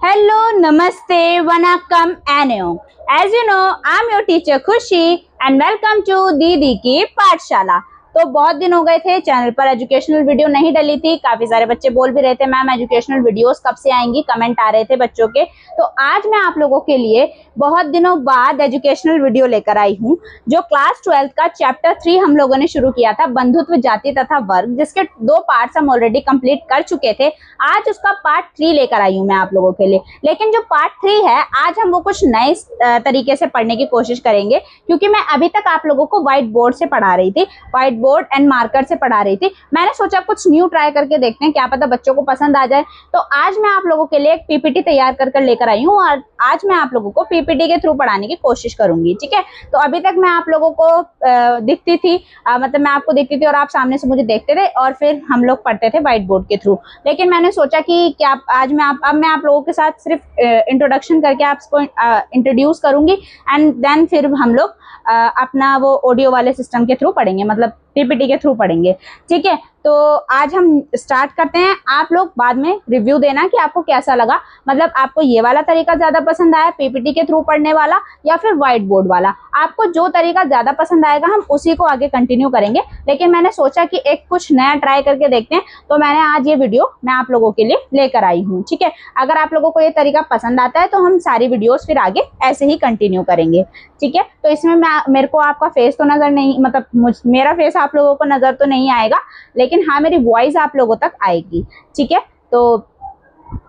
Hello, Namaste, Vanakkam, Annyeong. As you know, I'm your teacher Khushi and welcome to दीदी की पाठशाला। तो बहुत दिन हो गए थे चैनल पर एजुकेशनल वीडियो नहीं डली थी। काफी सारे बच्चे बोल भी रहे थे मैम एजुकेशनल वीडियोस कब से आएंगी, कमेंट आ रहे थे बच्चों के। तो आज मैं आप लोगों के लिए बहुत दिनों बाद एजुकेशनल वीडियो लेकर आई हूँ, जो क्लास 12 का चैप्टर 3 हम लोगों ने शुरू किया था, बंधुत्व, जाति तथा वर्ग, जिसके 2 पार्ट्स हम ऑलरेडी कंप्लीट कर चुके थे। आज उसका पार्ट 3 लेकर आई हूँ मैं आप लोगों के लिए। लेकिन जो पार्ट 3 है, आज हम वो कुछ नए तरीके से पढ़ने की कोशिश करेंगे, क्योंकि मैं अभी तक आप लोगों को व्हाइट बोर्ड से पढ़ा रही थी, व्हाइट बोर्ड एंड मार्कर से पढ़ा रही थी। मैंने सोचा कुछ न्यू ट्राई करके देखते हैं, क्या पता बच्चों को पसंद आ जाए। तो आज मैं आप लोगों के लिए एक पीपीटी तैयार कर लेकर आई हूँ और आज मैं आप लोगों को पीपीटी के थ्रू पढ़ाने की कोशिश करूंगी। ठीक है, तो अभी तक मैं आप लोगों को दिखती थी, मतलब मैं आपको दिखती थी और आप सामने से मुझे देखते थे और फिर हम लोग पढ़ते थे व्हाइट बोर्ड के थ्रू। लेकिन मैंने सोचा कि क्या आज मैं आप लोगों के साथ सिर्फ इंट्रोडक्शन करके आपको इंट्रोड्यूस करूंगी एंड देन फिर हम लोग अपना वो ऑडियो वाले सिस्टम के थ्रू पढ़ेंगे, मतलब पीपीटी के थ्रू पढ़ेंगे। ठीक है, तो आज हम स्टार्ट करते हैं। आप लोग बाद में रिव्यू देना कि आपको कैसा लगा, मतलब आपको ये वाला तरीका ज्यादा पसंद आया पीपीटी के थ्रू पढ़ने वाला या फिर व्हाइट बोर्ड वाला। आपको जो तरीका ज्यादा पसंद आएगा हम उसी को आगे कंटिन्यू करेंगे। लेकिन मैंने सोचा कि एक कुछ नया ट्राई करके देखते हैं, तो मैंने आज ये वीडियो मैं आप लोगों के लिए लेकर आई हूँ। ठीक है, अगर आप लोगों को ये तरीका पसंद आता है तो हम सारी वीडियोस फिर आगे ऐसे ही कंटिन्यू करेंगे। ठीक है, तो इसमें मेरे को आपका फेस तो नजर नहीं, मतलब मेरा फेस आप लोगों को नजर तो नहीं आएगा, लेकिन हाँ मेरी वॉइस आप लोगों तक आएगी। ठीक है, तो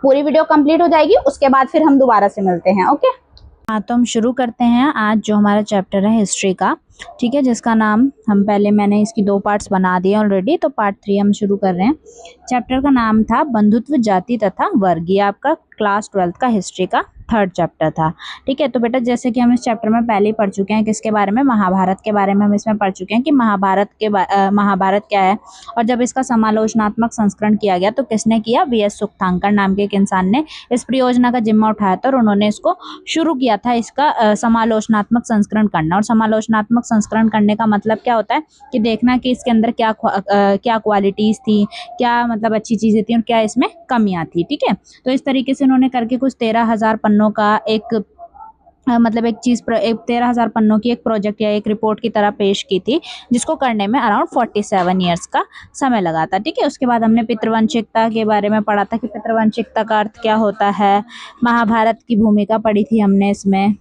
पूरी वीडियो कंप्लीट हो जाएगी, उसके बाद फिर हम दोबारा से मिलते हैं। ओके, हाँ, तो हम शुरू करते हैं आज जो हमारा चैप्टर है हिस्ट्री का। ठीक है, जिसका नाम मैंने इसकी 2 पार्ट्स बना दिए ऑलरेडी, तो पार्ट 3 हम शुरू कर रहे हैं। चैप्टर का नाम था बंधुत्व, जाति तथा वर्ग। ये आपका क्लास 12 का हिस्ट्री का 3rd चैप्टर था। ठीक है, तो बेटा जैसे कि हम इस चैप्टर में पहले ही पढ़ चुके हैं, किसके बारे में, महाभारत के बारे में हम इसमें पढ़ चुके हैं कि महाभारत क्या है और जब इसका समालोचनात्मक संस्करण किया गया तो किसने किया, वीएस सुखतांकर नाम के एक इंसान ने इस परियोजना का जिम्मा उठाया था और उन्होंने इसको शुरू किया था, इसका समालोचनात्मक संस्करण करना। और समालोचनात्मक संस्करण करने का मतलब क्या होता है कि देखना कि इसके अंदर क्या क्वालिटीज थी, क्या मतलब अच्छी चीजें थी और क्या इसमें कमियां थी। ठीक है, तो इस तरीके से उन्होंने करके कुछ 13,000 पन्नों का एक मतलब एक 13,000 पन्नों की एक प्रोजेक्ट या एक रिपोर्ट की तरह पेश की थी, जिसको करने में अराउंड 47 ईयर्स का समय लगा था। ठीक है, उसके बाद हमने पितृवंशिकता के बारे में पढ़ा था कि पितृवंशिकता का अर्थ क्या होता है, महाभारत की भूमिका पढ़ी थी हमने इसमें।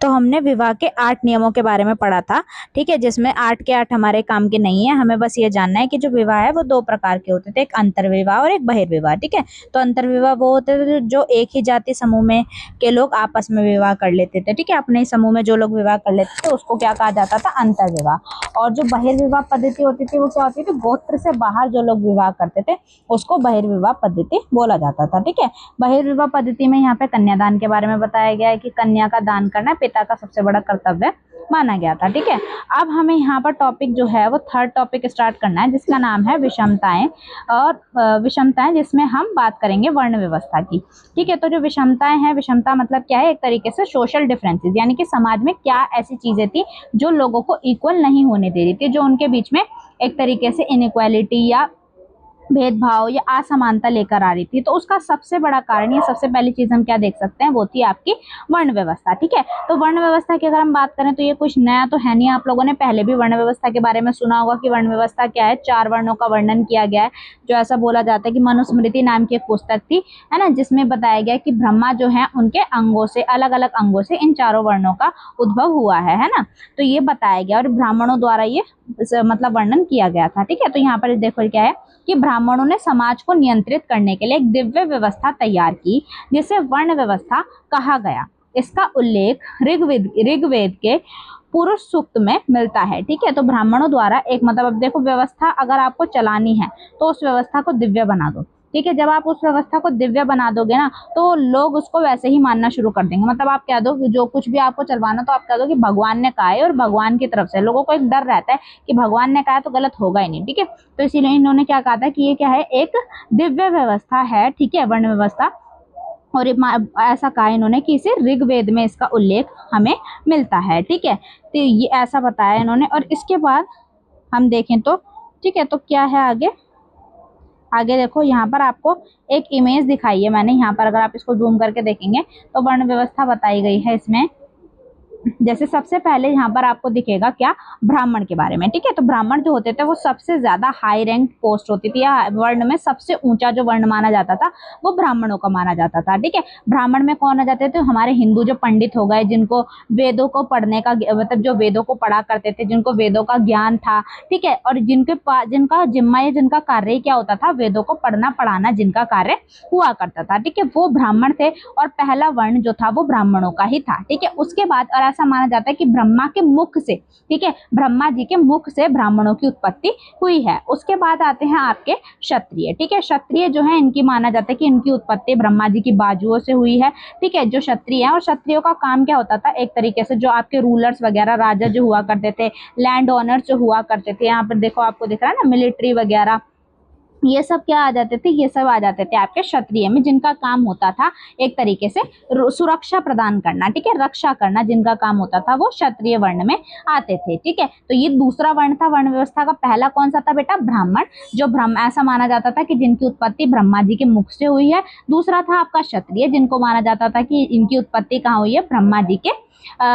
तो हमने विवाह के 8 नियमों के बारे में पढ़ा था। ठीक है, जिसमें 8 के 8 हमारे काम के नहीं है, हमें बस ये जानना है कि जो विवाह है वो 2 प्रकार के होते थे, एक अंतर्विवाह और एक बहिर्विवाह। ठीक है, तो अंतर्विवाह वो होते थे जो एक ही जाति समूह में के लोग आपस में विवाह कर लेते थे। ठीक है, अपने समूह में जो लोग विवाह कर लेते थे उसको क्या कहा जाता था, अंतर्विवाह। और जो बहिर्विवाह पद्धति होती थी वो क्या होती थी, गोत्र से बाहर जो लोग विवाह करते थे उसको बहिर्विवाह पद्धति बोला जाता था। ठीक है, बहिर्विवाह पद्धति में यहाँ पे कन्यादान के बारे में बताया गया है कि कन्या का दान करना पिता का सबसे बड़ा कर्तव्य माना गया था। ठीक है, अब हमें यहाँ पर टॉपिक जो है वो 3rd टॉपिक स्टार्ट करना है, जिसका नाम है विषमताएं। और विषमताएं जिसमें हम बात करेंगे वर्ण व्यवस्था की। ठीक है, तो जो विषमताएं हैं, विषमता मतलब क्या है, एक तरीके से सोशल डिफरेंसेस, यानी कि समाज में क्या ऐसी चीजें थी जो लोगों को इक्वल नहीं होने दे रही थी, जो उनके बीच में एक तरीके से इनइक्वालिटी या भेदभाव या असमानता लेकर आ रही थी। तो उसका सबसे बड़ा कारण या सबसे पहली चीज हम क्या देख सकते हैं, वो थी आपकी वर्ण व्यवस्था। ठीक है, तो वर्ण व्यवस्था की अगर हम बात करें तो ये कुछ नया तो है नहीं, आप लोगों ने पहले भी वर्ण व्यवस्था के बारे में सुना होगा कि वर्ण व्यवस्था क्या है। 4 वर्णों का वर्णन किया गया है, जो ऐसा बोला जाता है कि मनुस्मृति नाम की एक पुस्तक थी, है ना, जिसमें बताया गया कि ब्रह्मा जो है उनके अंगों से, अलग अलग अंगों से इन 4 वर्णों का उद्भव हुआ है ना, तो ये बताया गया और ब्राह्मणों द्वारा ये मतलब वर्णन किया गया था। ठीक है, तो यहाँ पर देखो क्या है कि ब्राह्मणों ने समाज को नियंत्रित करने के लिए एक दिव्य व्यवस्था तैयार की, जिसे वर्ण व्यवस्था कहा गया। इसका उल्लेख ऋग्वेद के पुरुष सूक्त में मिलता है। ठीक है, तो ब्राह्मणों द्वारा एक मतलब, अब देखो व्यवस्था अगर आपको चलानी है तो उस व्यवस्था को दिव्य बना दो। ठीक है, जब आप उस व्यवस्था को दिव्य बना दोगे ना तो लोग उसको वैसे ही मानना शुरू कर देंगे। मतलब आप कह दो कि जो कुछ भी आपको चलवाना तो आप कह दो कि भगवान ने कहा है और भगवान की तरफ से, लोगों को एक डर रहता है कि भगवान ने कहा है तो गलत होगा ही नहीं। ठीक है, तो इसीलिए इन्होंने क्या कहा था कि ये क्या है, एक दिव्य व्यवस्था है। ठीक है, वर्ण व्यवस्था, और ऐसा कहा इन्होंने कि इसे ऋग्वेद में इसका उल्लेख हमें मिलता है। ठीक है, तो ये ऐसा बताया इन्होंने। और इसके बाद हम देखें तो ठीक है, तो क्या है आगे, आगे देखो यहाँ पर आपको एक इमेज दिखाई है मैंने, यहाँ पर अगर आप इसको जूम करके देखेंगे तो वर्ण व्यवस्था बताई गई है इसमें। जैसे सबसे पहले यहाँ पर आपको दिखेगा क्या, ब्राह्मण के बारे में। ठीक है, तो ब्राह्मण जो होते थे वो सबसे ज्यादा हाई रैंक पोस्ट होती थी, या वर्ण में सबसे ऊंचा जो वर्ण माना जाता था वो ब्राह्मणों का माना जाता था। ठीक है, ब्राह्मण में कौन आ जाते थे, हमारे हिंदू जो पंडित हो गए, जिनको वेदों को पढ़ने का मतलब जो वेदों को पढ़ा करते थे, जिनको वेदों का ज्ञान था। ठीक है, और जिनका जिम्मा या जिनका कार्य क्या होता था, वेदों को पढ़ना पढ़ाना जिनका कार्य हुआ करता था। ठीक है, वो ब्राह्मण थे और पहला वर्ण जो था वो ब्राह्मणों का ही था। ठीक है, उसके बाद और ऐसा माना जाता है कि ब्रह्मा के मुख से, ठीक है, ब्रह्मा जी के मुख से ब्राह्मणों की उत्पत्ति हुई है। उसके बाद आते हैं आपके क्षत्रिय। ठीक है, क्षत्रिय जो है इनकी माना जाता है कि इनकी उत्पत्ति ब्रह्मा जी की बाजुओं से हुई है। ठीक है, जो क्षत्रिय है, और क्षत्रियों का काम क्या होता था, एक तरीके से जो आपके रूलर्स वगैरह, राजा जो हुआ करते थे, लैंड ओनर जो हुआ करते थे, यहाँ पर देखो आपको दिख रहा है ना, मिलिट्री वगैरह, ये सब क्या आ जाते थे, ये सब आ जाते थे आपके क्षत्रिय में, जिनका काम होता था एक तरीके से सुरक्षा प्रदान करना। ठीक है, रक्षा करना जिनका काम होता था वो क्षत्रिय वर्ण में आते थे। ठीक है, तो ये दूसरा वर्ण था। वर्ण व्यवस्था का पहला कौन सा था बेटा, ब्राह्मण, जो ब्रह्म ऐसा माना जाता था कि जिनकी उत्पत्ति ब्रह्मा जी के मुख से हुई है। दूसरा था आपका क्षत्रिय, जिनको माना जाता था कि इनकी उत्पत्ति कहाँ हुई है, ब्रह्मा जी के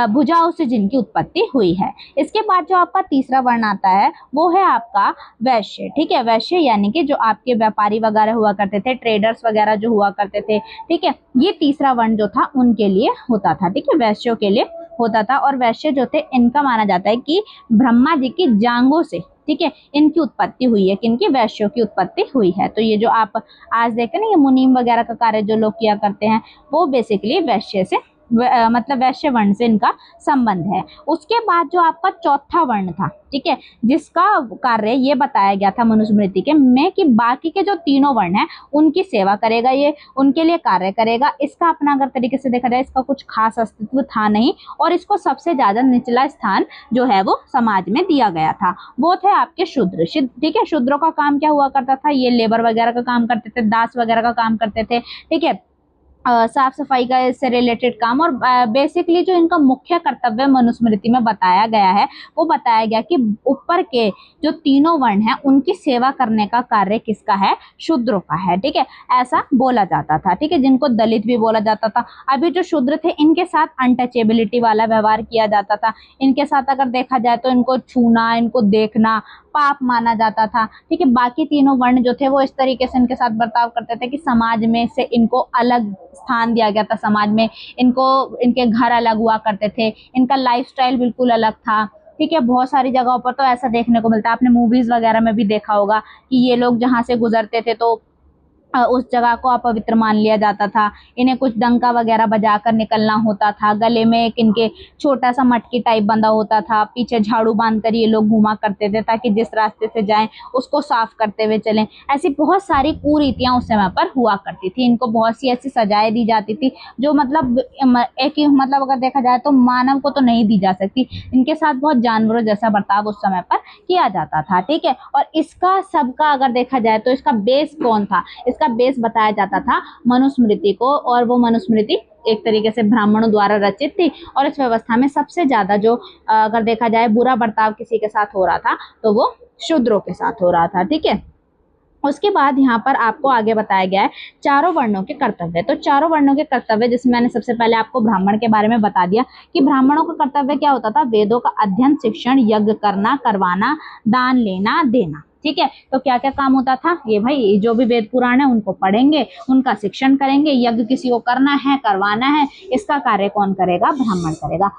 भुजाओं से जिनकी उत्पत्ति हुई है। इसके बाद जो आपका तीसरा वर्ण आता है वो है आपका वैश्य। ठीक है, वैश्य यानी कि जो आपके व्यापारी वगैरह हुआ करते थे, ट्रेडर्स वगैरह जो हुआ करते थे। ठीक है, ये तीसरा वर्ण जो था उनके लिए होता था। ठीक है, वैश्यों के लिए होता था। और वैश्य जो थे इनका माना जाता है कि ब्रह्मा जी की जांघों से, ठीक है, इनकी उत्पत्ति हुई है, किनकी, वैश्यों की उत्पत्ति हुई है। तो ये जो आप आज देखते हैं ना, ये मुनीम वगैरह का कार्य जो लोग किया करते हैं वो बेसिकली वैश्य से मतलब वैश्य वर्ण से इनका संबंध है। उसके बाद जो आपका चौथा वर्ण था, ठीक है, जिसका कार्य ये बताया गया था मनुस्मृति के में कि बाकी के जो तीनों वर्ण हैं उनकी सेवा करेगा, ये उनके लिए कार्य करेगा। इसका अपना अगर तरीके से देखा जाए इसका कुछ खास अस्तित्व था नहीं, और इसको सबसे ज्यादा निचला स्थान जो है वो समाज में दिया गया था। वो थे आपके शूद्र। ठीक है, शूद्रों का काम क्या हुआ करता था, ये लेबर वगैरह का काम करते थे, दास वगैरह का काम करते थे। ठीक है, साफ सफाई का इससे रिलेटेड काम। और बेसिकली जो इनका मुख्य कर्तव्य मनुस्मृति में बताया गया है वो बताया गया कि ऊपर के जो तीनों वर्ण हैं उनकी सेवा करने का कार्य किसका है, शूद्रों का है। ठीक है, ऐसा बोला जाता था। ठीक है, जिनको दलित भी बोला जाता था। अभी जो शूद्र थे इनके साथ अनटचेबिलिटी वाला व्यवहार किया जाता था। इनके साथ अगर देखा जाए तो इनको छूना, इनको देखना पाप माना जाता था। ठीक है, बाकी तीनों वर्ण जो थे वो इस तरीके से इनके साथ बर्ताव करते थे कि समाज में से इनको अलग स्थान दिया गया था। समाज में इनको, इनके घर अलग हुआ करते थे, इनका लाइफस्टाइल बिल्कुल अलग था। ठीक है, बहुत सारी जगहों पर तो ऐसा देखने को मिलता है, आपने मूवीज वगैरह में भी देखा होगा कि ये लोग जहाँ से गुजरते थे तो उस जगह को अपवित्र मान लिया जाता था। इन्हें कुछ डंका वगैरह बजाकर निकलना होता था। गले में एक इनके छोटा सा मटकी टाइप बंधा होता था। पीछे झाड़ू बांधकर ये लोग घुमा करते थे ताकि जिस रास्ते से जाएं उसको साफ करते हुए चलें। ऐसी बहुत सारी कुरीतियां उस समय पर हुआ करती थी। इनको बहुत सी ऐसी सजाएं दी जाती थी जो मतलब एक ही मतलब अगर देखा जाए तो मानव को तो नहीं दी जा सकती। इनके साथ बहुत जानवरों जैसा बर्ताव उस समय पर किया जाता था। ठीक है, और इसका सबका अगर देखा जाए तो इसका बेस कौन था, इसका बेस बताया जाता था मनुस्मृति को। और वो मनुस्मृति एक तरीके से ब्राह्मणों द्वारा रचित थी। और इस व्यवस्था में सबसे ज्यादा जो अगर देखा जाए बुरा बर्ताव किसी के साथ हो रहा था तो वो शूद्रों के साथ हो रहा था। ठीक है, उसके बाद यहाँ पर आपको आगे बताया गया है चारों वर्णों के कर्तव्य। तो चारों वर्णों के कर्तव्य, जिसमें मैंने सबसे पहले आपको ब्राह्मण के बारे में बता दिया कि ब्राह्मणों का कर्तव्य क्या होता था, वेदों का अध्ययन, शिक्षण, यज्ञ करना, करवाना, दान लेना, देना। ठीक है, तो क्या क्या काम होता था, ये भाई जो भी वेद पुराण है उनको पढ़ेंगे, उनका शिक्षण करेंगे, यज्ञ किसी को करना है, करवाना है, इसका कार्य कौन करेगा, ब्राह्मण करेगा।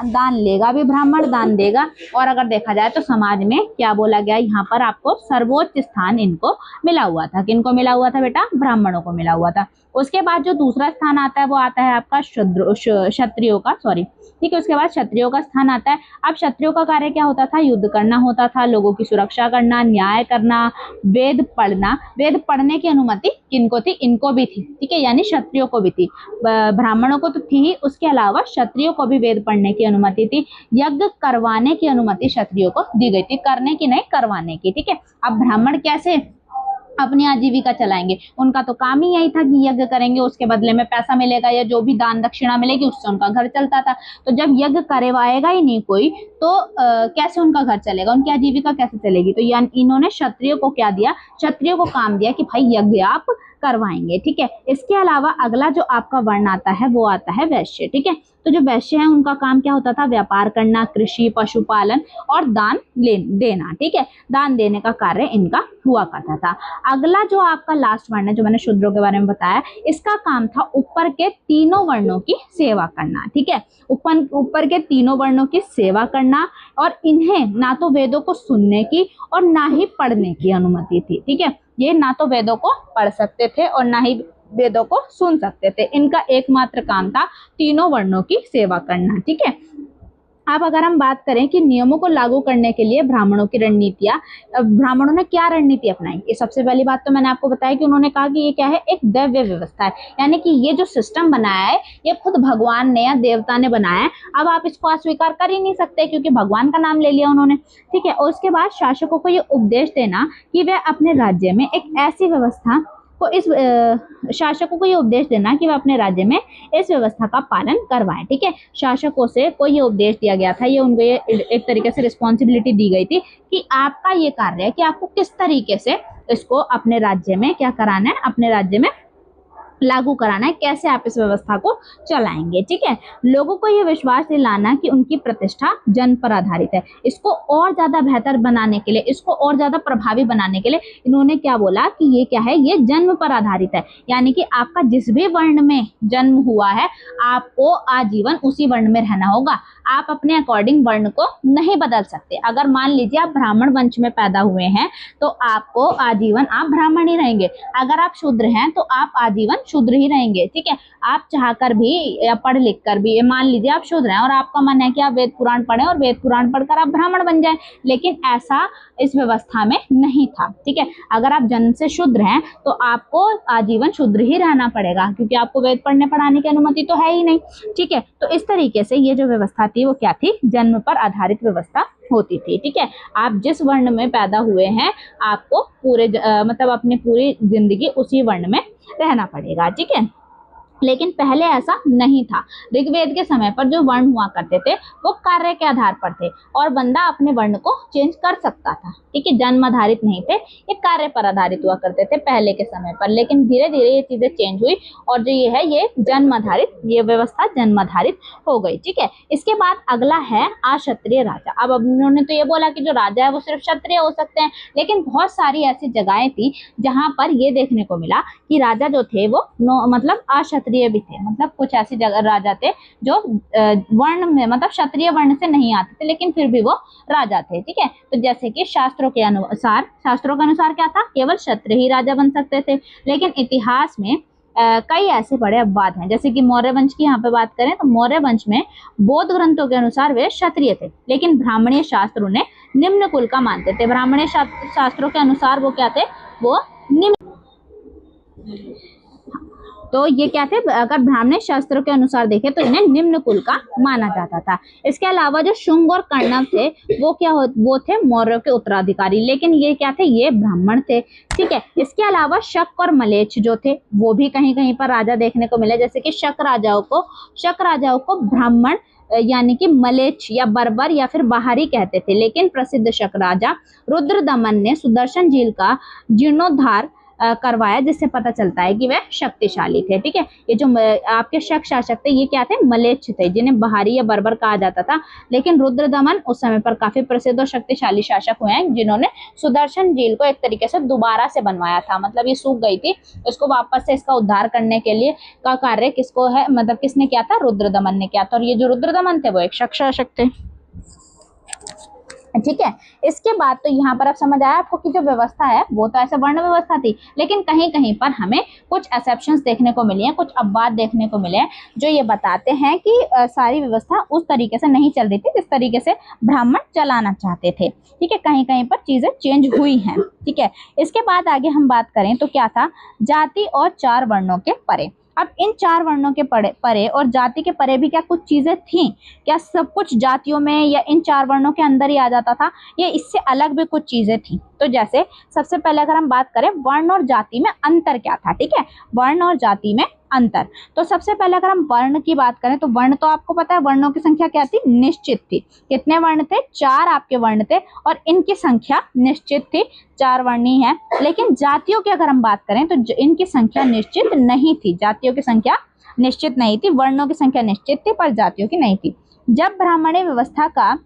दान लेगा भी ब्राह्मण, दान देगा। और अगर देखा जाए तो समाज में क्या बोला गया, यहाँ पर आपको सर्वोच्च स्थान इनको मिला हुआ था। किनको मिला हुआ था बेटा, ब्राह्मणों को मिला हुआ था। उसके बाद जो दूसरा स्थान आता है वो आता है आपका क्षत्रियों का, सॉरी। ठीक है, उसके बाद क्षत्रियों का स्थान आता है। अब क्षत्रियों का कार्य क्या होता था, युद्ध करना होता था, लोगों की सुरक्षा करना, न्याय करना, वेद पढ़ना। वेद पढ़ने की अनुमति किनको थी, इनको भी थी। ठीक है, यानी क्षत्रियों को भी थी, ब्राह्मणों को तो थी ही, उसके अलावा क्षत्रियों को भी वेद पढ़ने की अनुमति थी। यज्ञ करवाने की अनुमति क्षत्रियों को दी गई थी, करने की नहीं, करवाने की। ठीक है, अब ब्राह्मण कैसे अपनी आजीविका चलाएंगे। उनका तो काम ही यही था कि यज्ञ करेंगे, उसके बदले में पैसा मिलेगा या जो भी दान दक्षिणा मिलेगी उससे उनका घर चलता था। तो जब यज्ञ करवाएगा ही नहीं कोई तो कैसे उनका घर चलेगा, उनकी आजीविका कैसे चलेगी। तो इन्होंने क्षत्रियो को क्या दिया, क्षत्रियो को काम दिया कि भाई यज्ञ आप करवाएंगे। ठीक है, इसके अलावा अगला जो आपका वर्ण आता है वो आता है वैश्य। ठीक है, तो जो वैश्य है उनका काम क्या होता था, व्यापार करना, कृषि, पशुपालन और दान देना। ठीक है, दान देने का कार्य इनका हुआ करता था। अगला जो आपका लास्ट वर्ण है, जो मैंने शूद्रों के बारे में बताया, इसका काम था ऊपर के तीनों वर्णों की सेवा करना। ठीक है, ऊपर के तीनों वर्णों की सेवा करना, और इन्हें ना तो वेदों को सुनने की और ना ही पढ़ने की अनुमति थी। ठीक है, ये ना तो वेदों को पढ़ सकते थे और ना ही वेदों को सुन सकते थे। इनका एकमात्र काम था तीनों वर्णों की सेवा करना। ठीक है, अब अगर हम बात करें कि नियमों को लागू करने के लिए ब्राह्मणों की रणनीतियां, ब्राह्मणों ने क्या रणनीति अपनाई। ये सबसे पहली बात तो मैंने आपको बताया कि उन्होंने कहा कि ये क्या है, एक दैव्य व्यवस्था है, यानी कि ये जो सिस्टम बनाया है ये खुद भगवान ने या देवता ने बनाया है। अब आप इसको अस्वीकार कर ही नहीं सकते क्योंकि भगवान का नाम ले लिया उन्होंने। ठीक है, और उसके बाद शासकों को ये उपदेश देना कि वे अपने राज्य में एक ऐसी व्यवस्था को शासकों को ये उपदेश देना कि वह अपने राज्य में इस व्यवस्था का पालन करवाएं। ठीक है, शासकों से कोई ये उपदेश दिया गया था, ये उनको ये एक तरीके से रिस्पॉन्सिबिलिटी दी गई थी कि आपका ये कार्य है कि आपको किस तरीके से इसको अपने राज्य में क्या कराना है, अपने राज्य में लागू कराना है, कैसे आप इस व्यवस्था को चलाएंगे। ठीक है, लोगों को यह विश्वास दिलाना कि उनकी प्रतिष्ठा जन पर आधारित है। इसको और ज्यादा बेहतर बनाने के लिए, इसको और ज्यादा प्रभावी बनाने के लिए इन्होंने क्या बोला कि ये क्या है, ये जन्म पर आधारित है, यानी कि आपका जिस भी वर्ण में जन्म हुआ है आपको आजीवन उसी वर्ण में रहना होगा। आप अपने अकॉर्डिंग वर्ण को नहीं बदल सकते। अगर मान लीजिए आप ब्राह्मण वंश में पैदा हुए हैं तो आपको आजीवन आप ब्राह्मण ही रहेंगे। अगर आप शूद्र हैं तो आप आजीवन शूद्र ही रहेंगे। ठीक है, आप चाहकर भी या पढ़ लिख कर भी, मान लीजिए आप शूद्र हैं और आपका मन है कि आप वेद पुराण पढ़ें और वेद पुराण पढ़कर आप ब्राह्मण बन जाएं, लेकिन ऐसा इस व्यवस्था में नहीं था। ठीक है, अगर आप जन्म से शूद्र हैं तो आपको आजीवन शूद्र ही रहना पड़ेगा क्योंकि आपको वेद पढ़ने पढ़ाने की अनुमति तो है ही नहीं। ठीक है, तो इस तरीके से ये जो व्यवस्था थी वो क्या थी, जन्म पर आधारित व्यवस्था होती थी। ठीक है, आप जिस वर्ण में पैदा हुए हैं आपको पूरे मतलब अपनी पूरी जिंदगी उसी वर्ण में रहना पड़ेगा। ठीक है, लेकिन पहले ऐसा नहीं था। ऋग्वेद के समय पर जो वर्ण हुआ करते थे वो कार्य के आधार पर थे और बंदा अपने वर्ण को चेंज कर सकता था। ठीक है, जन्म आधारित नहीं थे, ये कार्य पर आधारित हुआ करते थे पहले के समय पर, लेकिन धीरे धीरे ये चीजें चेंज हुई और जो ये है ये जन्म आधारित, ये व्यवस्था जन्म आधारित हो गई। ठीक है, इसके बाद अगला है अक्षत्रिय राजा। अब उन्होंने तो ये बोला कि जो राजा है वो सिर्फ क्षत्रिय हो सकते हैं, लेकिन बहुत सारी ऐसी जगहें थी जहां पर ये देखने को मिला कि राजा जो थे वो मतलब अक्षत्रिय भी थे। मतलब कुछ ऐसी जगह राजा थे जो वर्ण में मतलब क्षत्रिय वर्ण से नहीं आते थे लेकिन फिर भी वो राजा थे। ठीक है, तो जैसे कि शास्त्रों के अनुसार क्या था, केवल क्षत्रिय ही राजा बन सकते थे। लेकिन इतिहास में कई ऐसे बड़े अपवाद हैं, जैसे कि मौर्य वंश की यहाँ पे बात करें तो मौर्य वंश में बौद्ध ग्रंथों के अनुसार वे क्षत्रिय थे, लेकिन ब्राह्मणीय शास्त्र उन्हें निम्न कुल का मानते थे। ब्राह्मणीय शास्त्रों के अनुसार वो क्या थे, वो निम्न, तो ये क्या थे, अगर ब्राह्मण शास्त्रों के अनुसार देखें तो इन्हें निम्न कुल का माना जाता था। इसके अलावा जो शुंग और कर्णव थे वो थे मौर्य के उत्तराधिकारी, लेकिन ये क्या थे, ये ब्राह्मण थे। ठीक है, इसके अलावा शक और मलेच्छ जो थे वो भी कहीं कहीं पर राजा देखने को मिले, जैसे कि शक राजाओं को ब्राह्मण यानी कि मलेच्छ या बर्बर या फिर बाहरी कहते थे, लेकिन प्रसिद्ध शक राजा रुद्रदमन ने सुदर्शन झील का जीर्णोद्धार करवाया, जिससे पता चलता है कि वह शक्तिशाली थे। ठीक है, ये जो आपके शक शासक थे ये क्या थे, मलेच्छ थे, जिन्हें बहारी या बर्बर कहा जाता था। लेकिन रुद्रदमन उस समय पर काफी प्रसिद्ध और शक्तिशाली शासक हुए हैं जिन्होंने सुदर्शन झील को एक तरीके से दोबारा से बनवाया था। मतलब ये सूख गई थी, इसको वापस से इसका उद्धार करने के लिए का कार्य किसको है, मतलब किसने किया था, रुद्रदमन ने किया था। और ये जो रुद्रदमन थे वो एक शक शासक थे। ठीक है, इसके बाद तो यहाँ पर अब समझ आया आपको कि जो व्यवस्था है वो तो ऐसे वर्ण व्यवस्था थी, लेकिन कहीं कहीं पर हमें कुछ एक्सेप्शंस देखने को मिली हैं, कुछ अपवाद देखने को मिले हैं जो ये बताते हैं कि सारी व्यवस्था उस तरीके से नहीं चल रही थी जिस तरीके से ब्राह्मण चलाना चाहते थे। ठीक है, कहीं कहीं पर चीजें चेंज हुई हैं। ठीक है, इसके बाद आगे हम बात करें तो क्या था, जाति और 4 वर्णों के परे। अब इन 4 वर्णों के परे और जाति के परे भी क्या कुछ चीजें थी? क्या सब कुछ जातियों में या इन 4 वर्णों के अंदर ही आ जाता था, या इससे अलग भी कुछ चीजें थी? तो जैसे सबसे पहले अगर हम बात करें वर्ण और जाति में अंतर क्या था, ठीक है, वर्ण और जाति में अंतर। तो सबसे पहले अगर हम वर्ण की बात करें तो वर्ण तो आपको पता है वर्णों की संख्या क्या थी, निश्चित थी। कितने वर्ण थे? 4 आपके वर्ण थे और इनकी संख्या निश्चित थी, 4 वर्ण ही है। लेकिन जातियों की अगर हम बात करें तो इनकी संख्या निश्चित नहीं थी, जातियों की संख्या निश्चित नहीं थी, वर्णों की संख्या निश्चित थी पर जातियों की नहीं थी। जब ब्राह्मणी व्यवस्था का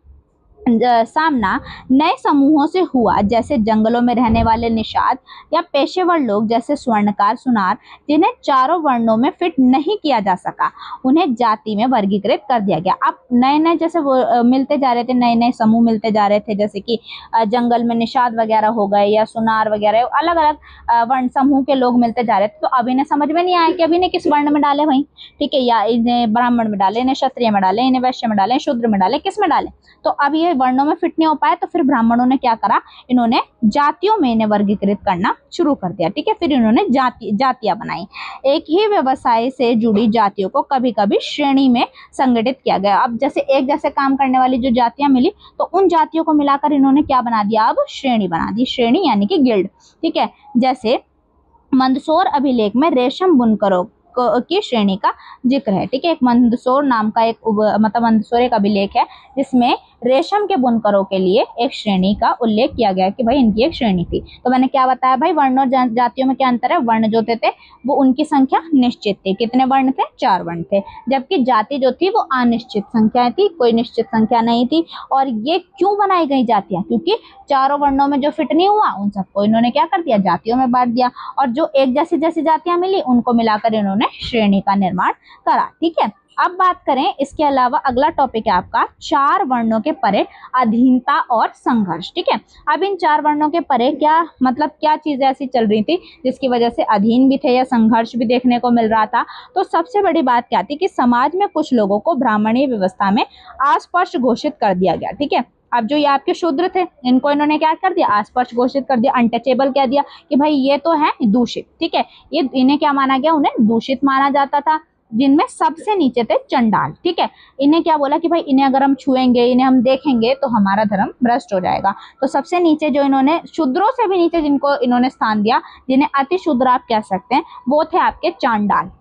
सामना नए समूहों से हुआ, जैसे जंगलों में रहने वाले निषाद या पेशेवर लोग जैसे स्वर्णकार, सुनार, जिन्हें चारों वर्णों में फिट नहीं किया जा सका, उन्हें जाति में वर्गीकृत कर दिया गया। अब नए नए जैसे वो मिलते जा रहे थे, नए नए समूह मिलते जा रहे थे, जैसे कि जंगल में निषाद वगैरह हो गए या सुनार वगैरह, अलग अलग वर्ण समूह के लोग मिलते जा रहे थे। तो अब इन्हें समझ में नहीं आया कि अभी इन्हें किस वर्ण में डाले भाई, ठीक है, या इन्हें ब्राह्मण में डाले, इन्हें क्षत्रिय में डाले, इन्हें वैश्य में डाले, शूद्र में डाले, किस में डाले? तो अब ये वर्णों में फिट नहीं हो पाए, तो फिर ब्राह्मणों ने क्या करा, इन्होंने जातियों में इन्हें वर्गीकृत करना शुरू कर दिया, ठीक है। फिर इन्होंने जातियां बनाई। एक ही व्यवसाय से जुड़ी जातियों को कभी कभी श्रेणी में संगठित किया गया। अब जैसे एक जैसे काम करने वाली जो जातियां मिली, तो उन जातियों को मिलाकर इन्होंने क्या बना दिया, अब श्रेणी बना दी, श्रेणी यानी कि गिल्ड, ठीक है। जैसे मंदसौर अभिलेख में रेशम बुनकरों की श्रेणी का जिक्र है, ठीक है। एक मंदसौर नाम का एक मतलब मंदसौर एक अभिलेख है जिसमें रेशम के बुनकरों के लिए एक श्रेणी का उल्लेख किया गया कि भाई इनकी एक श्रेणी थी। तो मैंने क्या बताया भाई, वर्ण और जातियों में क्या अंतर है? वर्ण जो थे वो उनकी संख्या निश्चित थी। कितने वर्ण थे? 4 वर्ण थे। जबकि जाति जो थी वो अनिश्चित संख्या थी, कोई निश्चित संख्या नहीं थी। और ये क्यों बनाई गई जातियां? क्योंकि चारों वर्णों में जो फिट नहीं हुआ उन सबको इन्होंने क्या कर दिया, जातियों में बांट दिया, और जो एक जैसी जैसी जातियां मिली उनको मिलाकर इन्होंने श्रेणी का निर्माण करा, ठीक है। अब बात करें इसके अलावा, अगला टॉपिक है आपका 4 वर्णों के परे अधीनता और संघर्ष, ठीक है। अब इन 4 वर्णों के परे क्या मतलब क्या चीजें ऐसी चल रही थी जिसकी वजह से अधीन भी थे या संघर्ष भी देखने को मिल रहा था? तो सबसे बड़ी बात क्या थी कि समाज में कुछ लोगों को ब्राह्मणीय व्यवस्था में अस्पृश्य घोषित कर दिया गया, ठीक है। अब जो ये आपके शूद्र थे इनको इन्होंने क्या कर दिया, अस्पृश्य घोषित कर दिया, अनटचेबल कह दिया कि भाई ये तो है दूषित, ठीक है। ये इन्हें क्या माना गया, उन्हें दूषित माना जाता था। जिनमें सबसे नीचे थे चंडाल, ठीक है। इन्हें क्या बोला कि भाई इन्हें अगर हम छुएंगे, इन्हें हम देखेंगे तो हमारा धर्म भ्रष्ट हो जाएगा। तो सबसे नीचे जो इन्होंने शूद्रों से भी नीचे जिनको इन्होंने स्थान दिया, जिन्हें अति शूद्र आप कह सकते हैं, वो थे आपके चांडाल।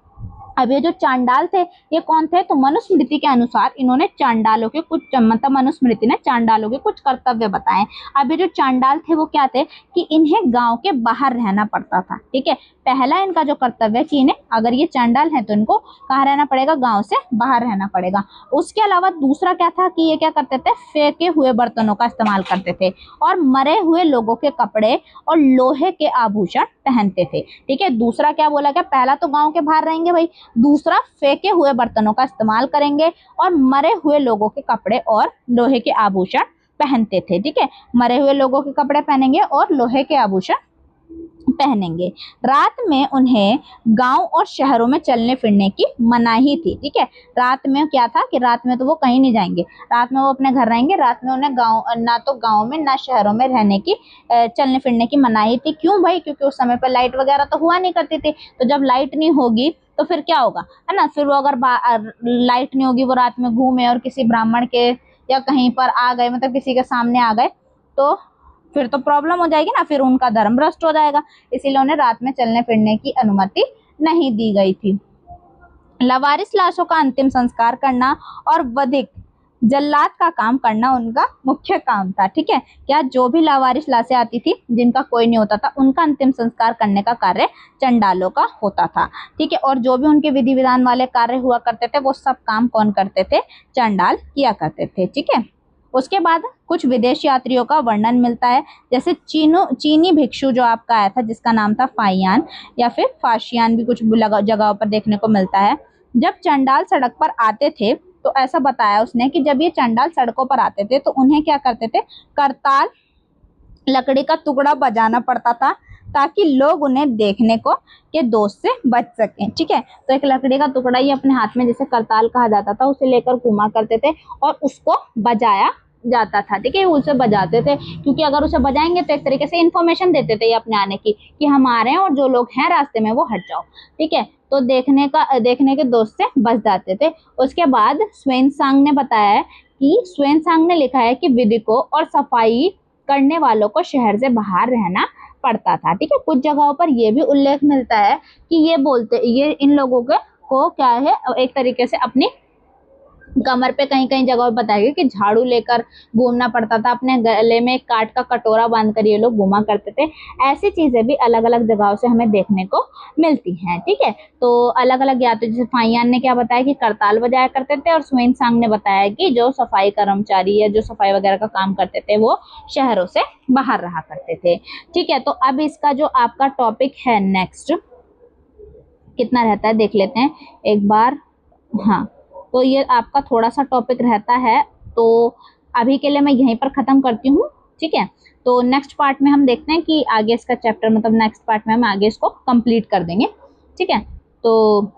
अब ये जो चांडाल थे ये कौन थे? तो मनुस्मृति के अनुसार इन्होंने चांडालों के कुछ मतलब मनुस्मृति ने चांडालों के कुछ कर्तव्य बताए। अब ये जो चांडाल थे वो क्या थे कि इन्हें गांव के बाहर रहना पड़ता था, ठीक है। पहला इनका जो कर्तव्य है कि इन्हें, अगर ये चांडाल है तो इनको कहाँ रहना पड़ेगा, गांव से बाहर रहना पड़ेगा। उसके अलावा दूसरा क्या था कि ये क्या करते थे, फेंके हुए बर्तनों का इस्तेमाल करते थे और मरे हुए लोगों के कपड़े और लोहे के आभूषण पहनते थे, ठीक है। दूसरा क्या बोला गया, पहला तो गांव के बाहर रहेंगे भाई, दूसरा फेंके हुए बर्तनों का इस्तेमाल करेंगे और मरे हुए लोगों के कपड़े और लोहे के आभूषण पहनते थे, ठीक है। मरे हुए लोगों के कपड़े पहनेंगे और लोहे के आभूषण पहनेंगे। रात में उन्हें गांव और शहरों में चलने फिरने की मनाही थी, ठीक है। रात में क्या था कि रात में तो वो कहीं नहीं जाएंगे, रात में वो अपने घर रहेंगे। रात में उन्हें गांव, ना तो गांव में ना शहरों में रहने की, चलने फिरने की मनाही थी। क्यों भाई? क्योंकि उस समय पर लाइट वगैरह तो हुआ नहीं करती थी। तो जब लाइट नहीं होगी तो फिर क्या होगा, है ना। फिर वो अगर लाइट नहीं होगी, वो रात में घूमे और किसी ब्राह्मण के या कहीं पर आ गए, मतलब किसी के सामने आ गए, तो फिर तो प्रॉब्लम हो जाएगी ना, फिर उनका धर्म भ्रष्ट हो जाएगा। इसीलिए उन्हें रात में चलने फिरने की अनुमति नहीं दी गई थी। लावारिस लाशों का अंतिम संस्कार करना और वधिक जल्लाद का काम करना उनका मुख्य काम था, ठीक है। क्या जो भी लावारिस लाशें आती थी जिनका कोई नहीं होता था, उनका अंतिम संस्कार करने का कार्य चंडालों का होता था, ठीक है। और जो भी उनके विधि विधान वाले कार्य हुआ करते थे वो सब काम कौन करते थे? चंडाल किया करते थे, ठीक है। उसके बाद कुछ विदेश यात्रियों का वर्णन मिलता है, जैसे चीनी भिक्षु जो आपका आया था जिसका नाम था फाइयान या फिर फाशियान, भी कुछ जगहों पर देखने को मिलता है। जब चंडाल सड़क पर आते थे तो ऐसा बताया उसने कि जब ये चंडाल सड़कों पर आते थे तो उन्हें क्या करते थे, करताल लकड़ी का टुकड़ा बजाना पड़ता था ताकि लोग उन्हें देखने को के दोष से बच सकें, ठीक है। तो एक लकड़ी का टुकड़ा ही अपने हाथ में, जिसे करताल कहा जाता था, उसे लेकर घुमा करते थे और उसको बजाया जाता था, ठीक है। उसे बजाते थे क्योंकि अगर उसे बजाएंगे तो एक तरीके से इन्फॉर्मेशन देते थे ये अपने आने की कि हम आ रहे हैं और जो लोग हैं रास्ते में वो हट जाओ, ठीक है। तो देखने के दोष से बच जाते थे। उसके बाद ह्वेनसांग ने बताया है कि ह्वेनसांग ने लिखा है कि विदिकों और सफाई करने वालों को शहर से बाहर रहना पड़ता था। ठीक है, कुछ जगहों पर यह भी उल्लेख मिलता है कि ये इन लोगों को क्या है, एक तरीके से अपनी कमर पे कहीं कहीं जगह बताएगी कि झाड़ू लेकर घूमना पड़ता था, अपने गले में काट का कटोरा बांधकर ये लोग घूमा करते थे। ऐसी चीजें भी अलग अलग जगहों से हमें देखने को मिलती हैं। ठीक है, तो अलग अलग, या तो जैसे फाइयान ने क्या बताया कि करताल बजाया करते थे, और ह्वेनसांग ने बताया कि जो सफाई कर्मचारी या जो सफाई वगैरह का काम करते थे वो शहरों से बाहर रहा करते थे। ठीक है, तो अब इसका जो आपका टॉपिक है नेक्स्ट कितना रहता है देख लेते हैं एक बार। हाँ, तो ये आपका थोड़ा सा टॉपिक रहता है, तो अभी के लिए मैं यहीं पर ख़त्म करती हूँ। ठीक है, तो नेक्स्ट पार्ट में हम देखते हैं कि आगे इसका चैप्टर, मतलब नेक्स्ट पार्ट में हम आगे इसको कंप्लीट कर देंगे। ठीक है, तो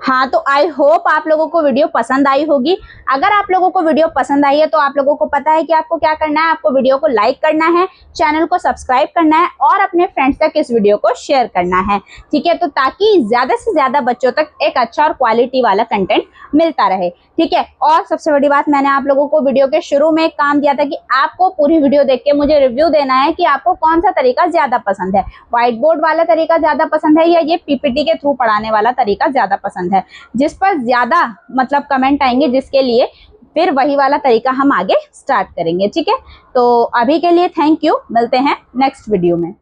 हाँ, तो आई होप आप लोगों को वीडियो पसंद आई होगी। अगर आप लोगों को वीडियो पसंद आई है तो आप लोगों को पता है कि आपको क्या करना है। आपको वीडियो को लाइक करना है, चैनल को सब्सक्राइब करना है और अपने फ्रेंड्स तक इस वीडियो को शेयर करना है। ठीक है, तो ताकि ज्यादा से ज्यादा बच्चों तक एक अच्छा और क्वालिटी वाला कंटेंट मिलता रहे। ठीक है, और सबसे बड़ी बात, मैंने आप लोगों को वीडियो के शुरू में एक काम दिया था कि आपको पूरी वीडियो देख के मुझे रिव्यू देना है कि आपको कौन सा तरीका ज्यादा पसंद है, व्हाइट बोर्ड वाला तरीका ज्यादा पसंद है या ये पीपीटी के थ्रू पढ़ाने वाला तरीका ज्यादा पसंद है। जिस पर ज्यादा मतलब कमेंट आएंगे, जिसके लिए फिर वही वाला तरीका हम आगे स्टार्ट करेंगे। ठीक है, तो अभी के लिए थैंक यू, मिलते हैं नेक्स्ट वीडियो में।